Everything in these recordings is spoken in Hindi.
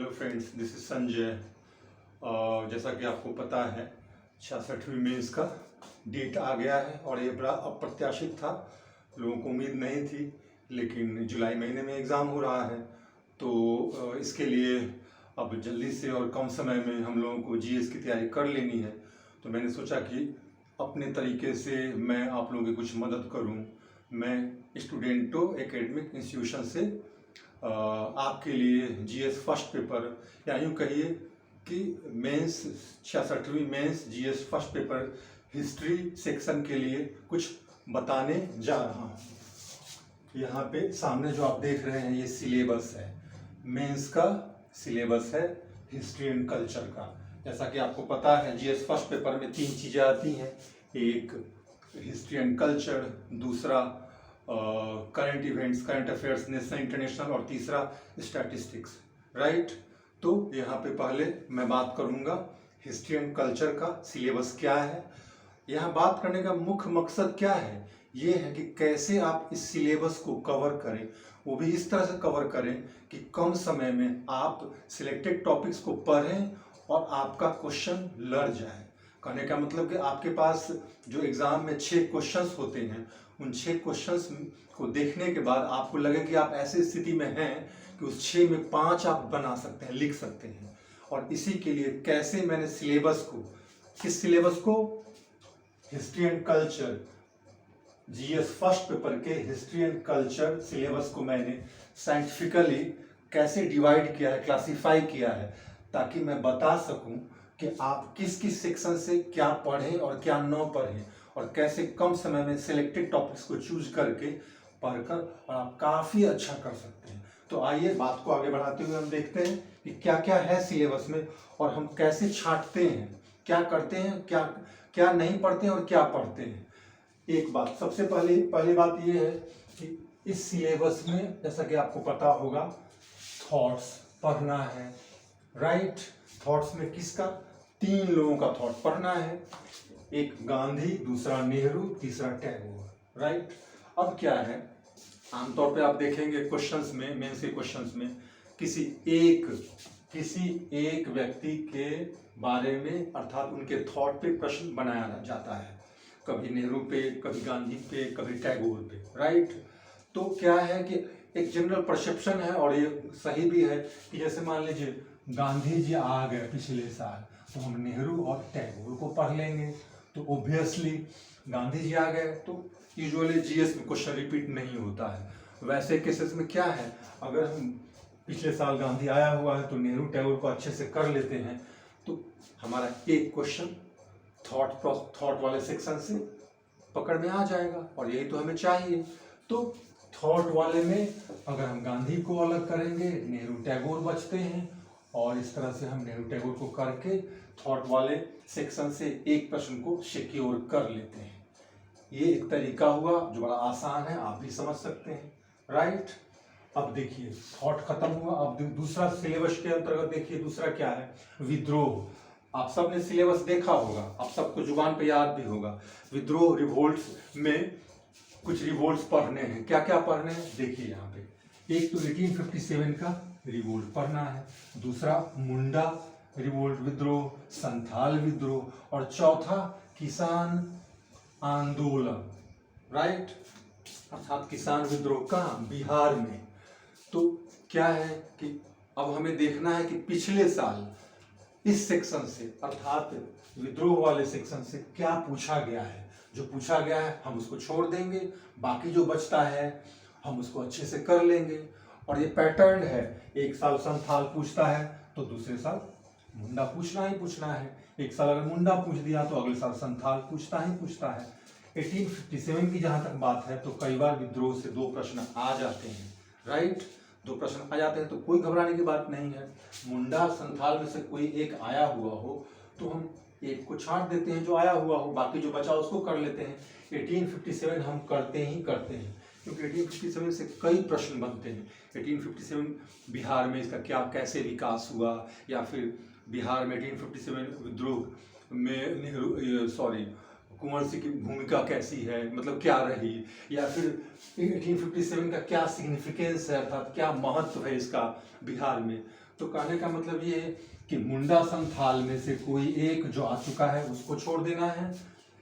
Hello friends, this is Sanjay. जैसा कि आपको पता है 66वीं मेंस का डेट आ गया है और ये बड़ा अप्रत्याशित था। लोगों को उम्मीद नहीं थी, लेकिन जुलाई महीने में एग्ज़ाम हो रहा है। तो इसके लिए अब जल्दी से और कम समय में हम लोगों को जीएस की तैयारी कर लेनी है। तो मैंने सोचा कि अपने तरीके से मैं आप लोगों की कुछ मदद करूं। मैं स्टूडेंटो एकेडमिक इंस्टीट्यूशन से आपके लिए जीएस फर्स्ट पेपर, या यूँ कहिए कि मेंस 66वीं mains GS first paper history section के लिए कुछ बताने जा रहा हूँ। यहाँ पे सामने जो आप देख रहे हैं ये सिलेबस है, मेंस का सिलेबस है हिस्ट्री एंड कल्चर का। जैसा कि आपको पता है जीएस फर्स्ट पेपर में 3 चीज़ें आती हैं, एक हिस्ट्री एंड कल्चर, दूसरा current events, current affairs national international, और तीसरा स्टैटिस्टिक्स, राइट। तो यहाँ पे पहले मैं बात करूँगा हिस्ट्री एंड कल्चर का सिलेबस क्या है। यहाँ बात करने का मुख्य मकसद क्या है, ये है कि कैसे आप इस सिलेबस को कवर करें, वो भी इस तरह से कवर करें कि कम समय में आप सिलेक्टेड टॉपिक्स को पढ़ें और आपका क्वेश्चन लड़ जाए। कहने का मतलब कि आपके पास जो एग्ज़ाम में 6 क्वेश्चंस होते हैं, उन 6 क्वेश्चंस को देखने के बाद आपको लगे कि आप ऐसी स्थिति में हैं कि उस 6 में 5 आप बना सकते हैं, लिख सकते हैं। और इसी के लिए कैसे मैंने सिलेबस को, किस सिलेबस को, history and culture, GS first paper के हिस्ट्री एंड कल्चर सिलेबस को मैंने साइंटिफिकली कैसे डिवाइड किया है, क्लासीफाई किया है, ताकि मैं बता सकूं कि आप किस किस सेक्शन से क्या पढ़ें और क्या न पढ़ें, और कैसे कम समय में सिलेक्टेड टॉपिक्स को चूज करके पढ़कर और आप काफ़ी अच्छा कर सकते हैं। तो आइए बात को आगे बढ़ाते हुए हम देखते हैं कि क्या क्या है सिलेबस में और हम कैसे छांटते हैं, क्या करते हैं, क्या क्या नहीं पढ़ते हैं और क्या पढ़ते हैं। एक बात, सबसे पहली बात ये है कि इस सिलेबस में, जैसा कि आपको पता होगा, थॉट्स पढ़ना है, राइट। थॉट्स में किसका, 3 लोगों का थॉट पढ़ना है, एक गांधी, दूसरा नेहरू, तीसरा टैगोर, राइट। अब क्या है, आमतौर पे आप देखेंगे क्वेश्चंस में, मेंस के क्वेश्चंस में किसी एक व्यक्ति के बारे में, अर्थात उनके थॉट पे प्रश्न बनाया जाता है, कभी नेहरू पे, कभी गांधी पे, कभी टैगोर पे, राइट। तो क्या है कि एक जनरल परसेप्शन है, और ये सही भी है, कि जैसे मान लीजिए गांधी जी आ गए पिछले साल, तो हम नेहरू और टैगोर को पढ़ लेंगे। तो ओब्वियसली गांधी जी आ गए, तो यूजुअली जीएस में क्वेश्चन रिपीट नहीं होता है। वैसे केसेस में क्या है, अगर हम पिछले साल गांधी आया हुआ है तो नेहरू टैगोर को अच्छे से कर लेते हैं, तो हमारा एक क्वेश्चन थॉट वाले सेक्शन से पकड़ में आ जाएगा, और यही तो हमें चाहिए। तो थॉट वाले में अगर हम गांधी को अलग करेंगे, नेहरू टैगोर बचते हैं, और इस तरह से हम नेहरू टैगोर को करके थॉट वाले सेक्शन से एक प्रश्न को सिक्योर कर लेते हैं। ये एक तरीका हुआ जो बड़ा आसान है, आप भी समझ सकते हैं, राइट। अब देखिए थॉट खत्म हुआ, अब दूसरा सिलेबस के अंतर्गत देखिए, दूसरा क्या है, विद्रोह। आप सब ने सिलेबस देखा होगा, आप सबको जुबान पे याद भी होगा। विद्रोह, रिवोल्ट्स में कुछ रिवोल्ट्स पढ़ने हैं। क्या क्या पढ़ने हैं देखिए यहाँ पे, एक तो 1857 का रिवोल्ट पढ़ना है, दूसरा मुंडा रिवोल्ट विद्रोह, संथाल विद्रोह, और चौथा किसान आंदोलन, राइट, अर्थात किसान विद्रोह कहाँ, बिहार में। तो क्या है कि अब हमें देखना है कि पिछले साल इस सेक्शन से, अर्थात विद्रोह वाले सेक्शन से क्या पूछा गया है। जो पूछा गया है हम उसको छोड़ देंगे, बाकी जो बचता है हम उसको अच्छे से कर लेंगे। और ये पैटर्न है, एक साल संथाल पूछता है तो दूसरे साल मुंडा पूछना ही पूछना है। एक साल अगर मुंडा पूछ दिया तो अगले साल संथाल पूछता है। 1857 की जहां तक बात है तो कई बार विद्रोह से 2 प्रश्न आ जाते हैं, राइट। 2 प्रश्न आ जाते हैं तो कोई घबराने की बात नहीं है। मुंडा संथाल में से कोई एक आया हुआ हो तो हम एक को छांट देते हैं जो आया हुआ हो, बाकी जो बचा उसको कर लेते हैं। 1857 हम करते हैं, क्योंकि 1857 से कई प्रश्न बनते हैं। 1857 बिहार में इसका क्या, कैसे विकास हुआ, या फिर बिहार में 1857 विद्रोह में कुंवर सिंह की भूमिका कैसी है, मतलब क्या रही, या फिर 1857 का क्या सिग्निफिकेंस है, अर्थात क्या महत्व है इसका बिहार में। तो कहने का मतलब ये है कि मुंडा संथाल में से कोई एक जो आ चुका है उसको छोड़ देना है,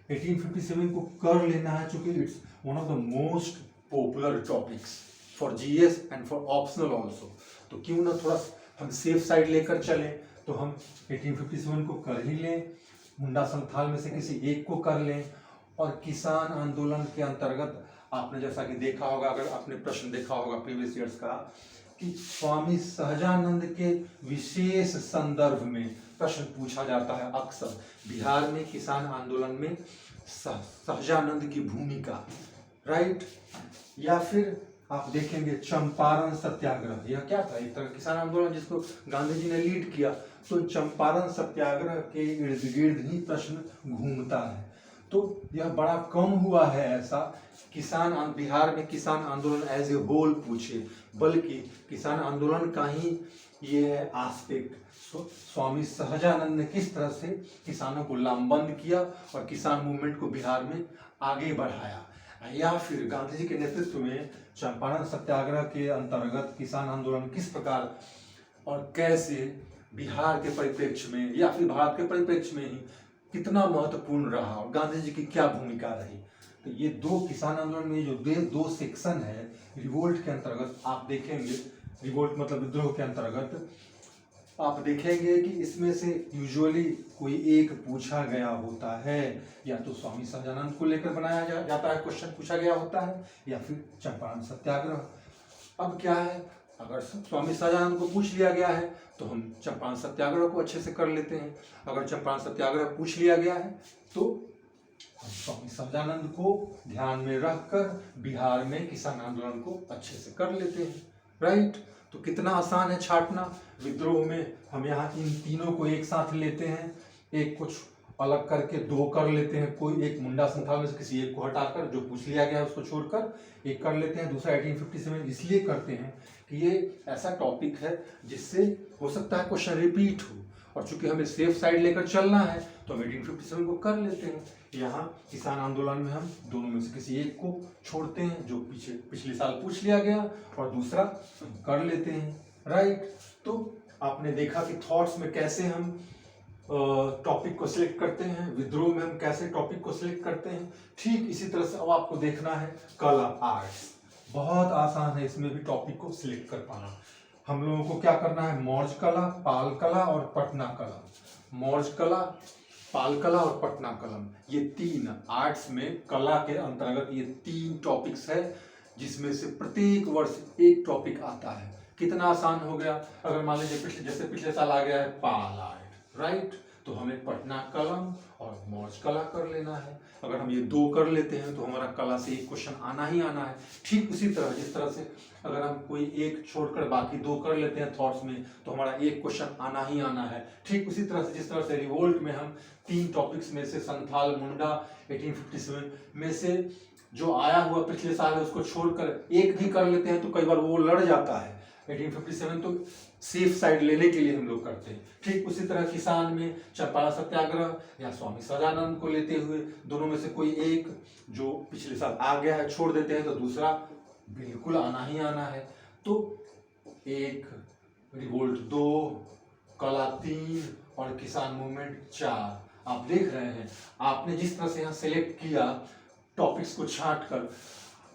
1857 को कर लेना है, चूंकि it's one of the most popular topics for GS and for optional also. तो क्यों ना थोड़ा हम सेफ साइड लेकर चलें, तो हम 1857 को कर ही लें, मुंडा संथाल में से किसी एक को कर लें। और किसान आंदोलन के अंतर्गत आपने जैसा कि देखा होगा, अगर आपने प्रश्न देखा होगा प्रीवियस ईयर्स का, कि स्वामी सहजानंद के विशेष संदर्भ में प्रश्न पूछा जाता है अक्सर, बिहार में किसान आंदोलन में सहजानंद की भूमिका, राइट। या फिर आप देखेंगे चंपारण सत्याग्रह, यह क्या था, एक तरह किसान आंदोलन जिसको गांधी जी ने लीड किया। तो चंपारण सत्याग्रह के इर्द गिर्द ही प्रश्न घूमता है। तो यह बड़ा कम हुआ है ऐसा बिहार में किसान आंदोलन एज ए होल पूछे, बल्कि किसान आंदोलन का ही ये एस्पेक्ट, स्वामी सहजानंद ने किस तरह से किसानों को लामबंद किया और किसान मूवमेंट को बिहार में आगे बढ़ाया, या फिर गांधी जी के नेतृत्व में चंपारण सत्याग्रह के अंतर्गत किसान आंदोलन किस प्रकार और कैसे बिहार के परिप्रेक्ष्य में या फिर भारत के परिप्रेक्ष्य में ही कितना महत्वपूर्ण रहा और गांधी जी की क्या भूमिका रही। तो ये दो किसान आंदोलन में जो दो सेक्शन है रिवोल्ट के अंतर्गत आप देखेंगे, रिवोल्ट मतलब विद्रोह के अंतर्गत आप देखेंगे कि इसमें से यूजुअली कोई एक पूछा गया होता है, या तो स्वामी सहजानंद को लेकर बनाया जाता है, क्वेश्चन पूछा गया होता है, या फिर चंपारण सत्याग्रह। अब क्या है, अगर स्वामी सहजानंद को पूछ लिया गया है तो हम चंपारण सत्याग्रह को अच्छे से कर लेते हैं, अगर चंपारण सत्याग्रह पूछ लिया गया है तो हम स्वामी सहजानंद को ध्यान में रखकर बिहार में किसान आंदोलन को अच्छे से कर लेते हैं, राइट। तो कितना आसान है छांटना। विद्रोह में हम यहाँ इन तीनों को एक साथ लेते हैं, एक कुछ अलग करके दो कर लेते हैं, कोई एक मुंडा संथाल में से किसी एक को हटाकर जो पूछ लिया गया है उसको छोड़कर एक कर लेते हैं, दूसरा 1857 इसलिए करते हैं कि ये ऐसा टॉपिक है जिससे हो सकता है क्वेश्चन रिपीट हो, और चूंकि हमें सेफ साइड लेकर चलना है तो हम 1857 को कर लेते हैं। यहाँ किसान आंदोलन में हम दोनों में से किसी एक को छोड़ते हैं जो पिछले साल पूछ लिया गया, और दूसरा कर लेते हैं, राइट। तो आपने देखा कि थॉट्स में कैसे हम टॉपिक को सिलेक्ट करते हैं, विद्रोह में हम कैसे टॉपिक को सिलेक्ट करते हैं। ठीक इसी तरह से अब आपको देखना है कला, आर्ट्स। बहुत आसान है इसमें भी टॉपिक को सिलेक्ट कर पाना। हम लोगों को क्या करना है, मौर्य कला, पाल कला और पटना कला। मौर्य कला, पाल कला और पटना कलम, ये तीन आर्ट्स में कला के अंतर्गत ये तीन टॉपिक्स है, जिसमें से प्रत्येक वर्ष एक टॉपिक आता है। कितना आसान हो गया। अगर मान लीजिए जैसे पिछले साल आ गया है पाल आर्ट, राइट, तो हमें पटना कलम और मौर्य कला कर लेना है। अगर हम ये दो कर लेते हैं तो हमारा कला से एक क्वेश्चन आना ही आना है। ठीक उसी तरह जिस तरह से अगर हम कोई एक छोड़कर बाकी दो कर लेते हैं थॉट्स में तो हमारा एक क्वेश्चन आना ही आना है। ठीक उसी तरह से जिस तरह से रिवोल्ट में हम तीन टॉपिक्स में से संथाल, मुंडा 1857 में से जो आया हुआ पिछले साल है उसको छोड़कर एक भी कर लेते हैं तो कई बार वो लड़ जाता है। 1857 तो सेफ साइड लेने के लिए हम लोग करते हैं। ठीक उसी तरह किसान में चंपारण सत्याग्रह या स्वामी सहजानंद को लेते हुए दोनों में से कोई एक जो पिछले साल आ गया है छोड़ देते हैं तो दूसरा बिल्कुल आना ही आना है। तो एक, रिवोल्ट 2, कला 3 और किसान मूवमेंट 4। आप देख रहे हैं आपने जिस तरह से यहाँ सेलेक्ट किया टॉपिक्स को छांट कर,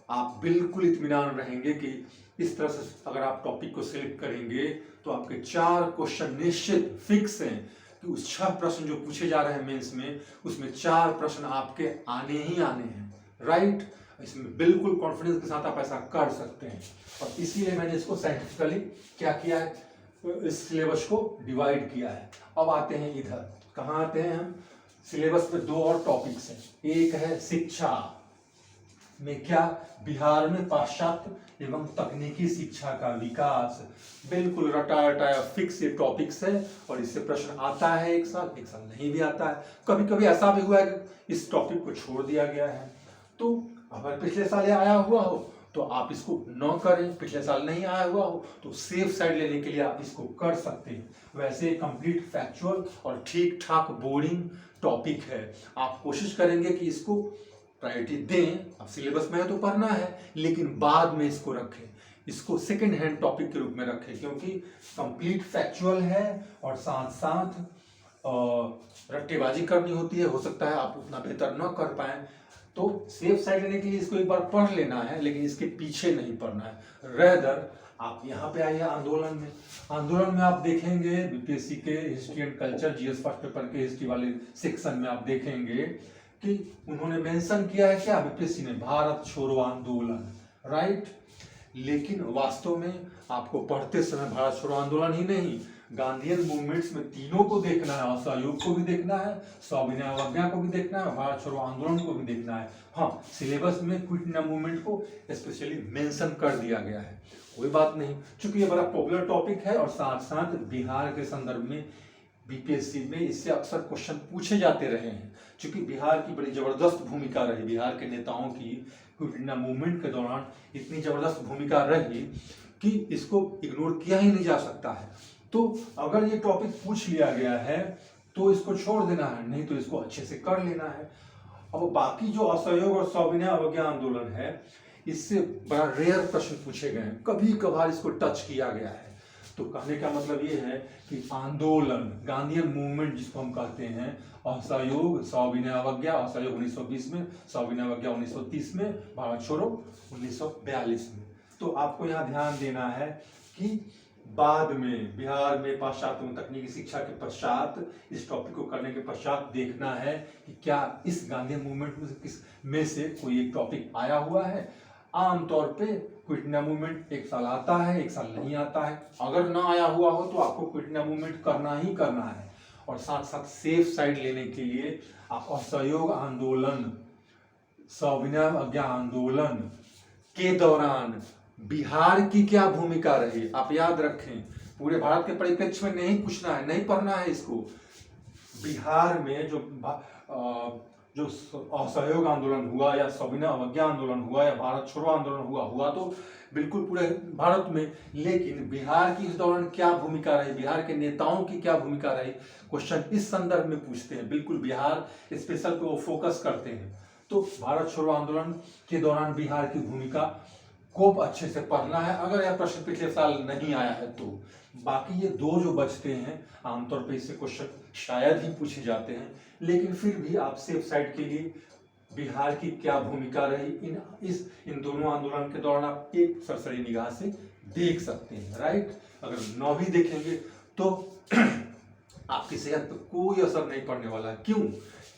आप बिल्कुल इत्मीनान रहेंगे कि इस तरह से अगर आप टॉपिक को सिलेक्ट करेंगे तो आपके 4 क्वेश्चन निश्चित फिक्स हैं कि उस 6 प्रश्न जो पूछे जा रहे हैं मेंस में उसमें 4 प्रश्न आपके आने ही आने हैं, राइट। इसमें बिल्कुल कॉन्फिडेंस के साथ आप ऐसा कर सकते हैं, और इसीलिए मैंने इसको साइंटिफिकली क्या किया है, इस सिलेबस को डिवाइड किया है। अब आते हैं इधर, कहाँ आते हैं हम, सिलेबस में 2 और टॉपिक्स हैं। एक है शिक्षा में क्या, बिहार में पाश्चात्य एवं तकनीकी शिक्षा का विकास। बिल्कुल रटा रटाया फिक्स ये टॉपिक्स है और इससे प्रश्न आता है एक साल नहीं भी आता है। कभी कभी ऐसा भी हुआ है कि इस टॉपिक को छोड़ दिया गया है। तो अगर पिछले साल ये आया हुआ हो तो आप इसको न करें, पिछले साल नहीं आया हुआ हो तो सेफ साइड लेने के लिए आप इसको कर सकते हैं। वैसे कंप्लीट फैक्चुअल और ठीक ठाक बोरिंग टॉपिक है। आप कोशिश करेंगे कि इसको प्रायोरिटी दें। अब सिलेबस में है तो पढ़ना है, लेकिन बाद में इसको रखें। इसको सेकंड हैंड टॉपिक के रूप में रखें, क्योंकि कंप्लीट फैक्चुअल है और साथ साथ रट्टेबाजी करनी होती है, हो सकता है आप उतना बेहतर न कर पाए, तो सेफ साइड लेने के लिए इसको एक बार पढ़ लेना है, लेकिन इसके पीछे नहीं पढ़ना है। रेदर आप यहाँ पे आइए आंदोलन में। आंदोलन में आप देखेंगे बीपीएससी के history and culture GS first paper के हिस्ट्री वाले सेक्शन में आप देखेंगे कि उन्होंने मेंशन किया है क्या, बीपीएससी ने, भारत छोड़ो आंदोलन, राइट। लेकिन वास्तव में आपको पढ़ते समय भारत छोड़ो आंदोलन ही नहीं, गांधीयन मूवमेंट्स में तीनों को देखना है, असहयोग को भी देखना है, सविनय अवज्ञा को भी देखना है, भारत छोड़ो आंदोलन को भी देखना है। हाँ, सिलेबस में क्विट इंडिया मूवमेंट को स्पेशली मेंशन कर दिया गया है, कोई बात नहीं, क्योंकि ये बड़ा पॉपुलर टॉपिक है और साथ साथ बिहार के संदर्भ में बीपीएससी में इससे अक्सर क्वेश्चन पूछे जाते रहे हैं, क्योंकि बिहार की बड़ी जबरदस्त भूमिका रही, बिहार के नेताओं की क्विट इंडिया मूवमेंट के दौरान इतनी जबरदस्त भूमिका रही कि इसको इग्नोर किया ही नहीं जा सकता है। तो अगर ये टॉपिक पूछ लिया गया है तो इसको छोड़ देना है, नहीं तो इसको अच्छे से कर लेना है। अब बाकी जो असहयोग और सविनय अवज्ञा आंदोलन है, इससे बड़ा रेयर प्रश्न पूछे गए हैं, कभी कभार इसको टच किया गया है। तो कहने का मतलब ये है कि आंदोलन, गांधीयन मूवमेंट जिसको हम कहते हैं, असहयोग सविनय अवज्ञा, असहयोग 1920 में, सविनय अवज्ञा 1930 में, भारत छोड़ो 1942 में। तो आपको यहाँ ध्यान देना है कि बाद में बिहार में पाश्चात्य तकनीकी शिक्षा के पश्चात इस टॉपिक को करने के पश्चात देखना है कि क्या इस गांधी मूवमेंट में किस में से कोई एक टॉपिक आया हुआ है। आमतौर पे क्विट इंडिया मूवमेंट एक साल आता है, एक साल नहीं आता है। अगर ना आया हुआ हो तो आपको क्विट इंडिया मूवमेंट करना ही करना है, और साथ साथ सेफ साइड लेने के लिए आप असहयोग आंदोलन, सविनय अवज्ञा आंदोलन के दौरान बिहार की क्या भूमिका रही, आप याद रखें। पूरे भारत के परिप्रेक्ष्य में नहीं पूछना है, नहीं पढ़ना है इसको। बिहार में जो असहयोग आंदोलन हुआ या सविनय अवज्ञा आंदोलन हुआ या भारत छोड़ो आंदोलन हुआ तो बिल्कुल पूरे भारत में, लेकिन बिहार की इस दौरान क्या भूमिका रही, बिहार के नेताओं की क्या भूमिका रही, क्वेश्चन इस संदर्भ में पूछते हैं, बिल्कुल बिहार स्पेशल पे वो फोकस करते हैं। तो भारत छोड़ो आंदोलन के दौरान बिहार की भूमिका को अच्छे से पढ़ना है, अगर यह प्रश्न पिछले साल नहीं आया है तो। बाकी ये दो जो बचते हैं आमतौर पे इससे क्वेश्चन शायद ही पूछे जाते हैं, लेकिन फिर भी आप सेफ साइड के लिए बिहार की क्या भूमिका रही इन दोनों आंदोलन के दौरान आप एक सरसरी निगाह से देख सकते हैं, राइट। अगर 9वीं देखेंगे तो आपकी सेहत पर कोई असर नहीं पड़ने वाला है। क्यों?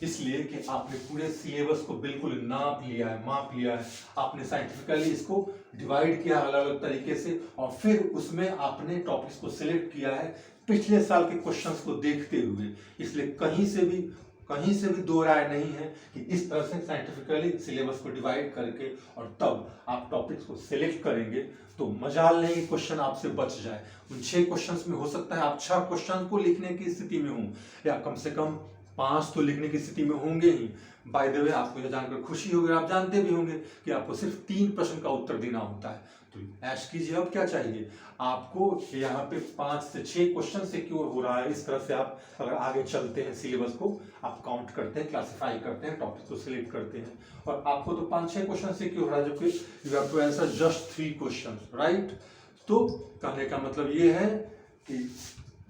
इसलिए कि आपने पूरे सिलेबस को बिल्कुल नाप लिया है, माप लिया है, आपने साइंटिफिकली इसको डिवाइड किया अलग अलग तरीके से, और फिर उसमें आपने टॉपिक्स को सिलेक्ट किया है पिछले साल के क्वेश्चंस को देखते हुए। इसलिए कहीं से भी दो राय नहीं है कि इस तरह से साइंटिफिकली सिलेबस को डिवाइड करके और तब आप टॉपिक्स को सिलेक्ट करेंगे तो मजाल नहीं कि क्वेश्चन आपसे बच जाए। उन 6 क्वेश्चंस में हो सकता है आप 6 क्वेश्चन को लिखने की स्थिति में हों, या कम से कम 5 तो लिखने की स्थिति में होंगे ही। बाय द वे आपको यह जानकर खुशी होगी, आप जानते भी होंगे कि आपको सिर्फ 3 प्रश्न का उत्तर देना होता है। तो ऐश कीजिए, अब क्या चाहिए आपको, यहाँ पे 5 से 6 क्वेश्चन सिक्योर हो रहा है। इस तरह से आप अगर आगे चलते हैं, सिलेबस को आप काउंट करते हैं, क्लासिफाई करते हैं, टॉपिक को सिलेक्ट करते हैं, और आपको तो 5-6 क्वेश्चन सिक्योर हो रहा है, जबकि you have to answer just 3 question, right. तो कहने का मतलब ये है कि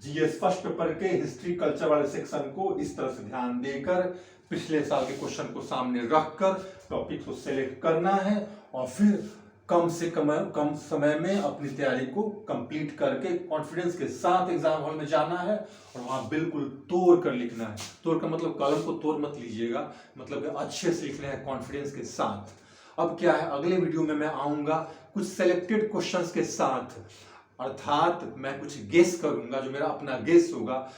जीएस फर्स्ट पेपर के हिस्ट्री कल्चर वाले सेक्शन को इस तरह से ध्यान देकर पिछले साल के क्वेश्चन को सामने रखकर टॉपिक को सिलेक्ट करना है, और फिर कम से कम समय में अपनी तैयारी को कंप्लीट करके कॉन्फिडेंस के साथ एग्जाम हॉल में जाना है, और वहां बिल्कुल तोड़ कर लिखना है। तोड़ का मतलब कलम को तोड़ मत लीजिएगा, मतलब अच्छे से लिखना है कॉन्फिडेंस के साथ। अब क्या है, अगले वीडियो में मैं आऊंगा कुछ सेलेक्टेड क्वेश्चंस के साथ, अर्थात मैं कुछ गेस करूंगा, जो मेरा अपना गेस होगा।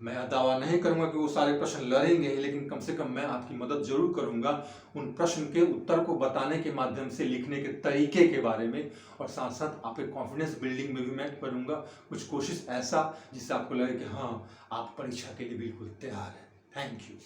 मैं दावा नहीं करूंगा कि वो सारे प्रश्न लड़ेंगे, लेकिन कम से कम मैं आपकी मदद जरूर करूंगा उन प्रश्न के उत्तर को बताने के माध्यम से, लिखने के तरीके के बारे में, और साथ साथ आपके कॉन्फिडेंस बिल्डिंग में भी मैं करूंगा कुछ कोशिश ऐसा जिससे आपको लगे कि हाँ, आप परीक्षा के लिए बिल्कुल तैयार हैं। Thank you.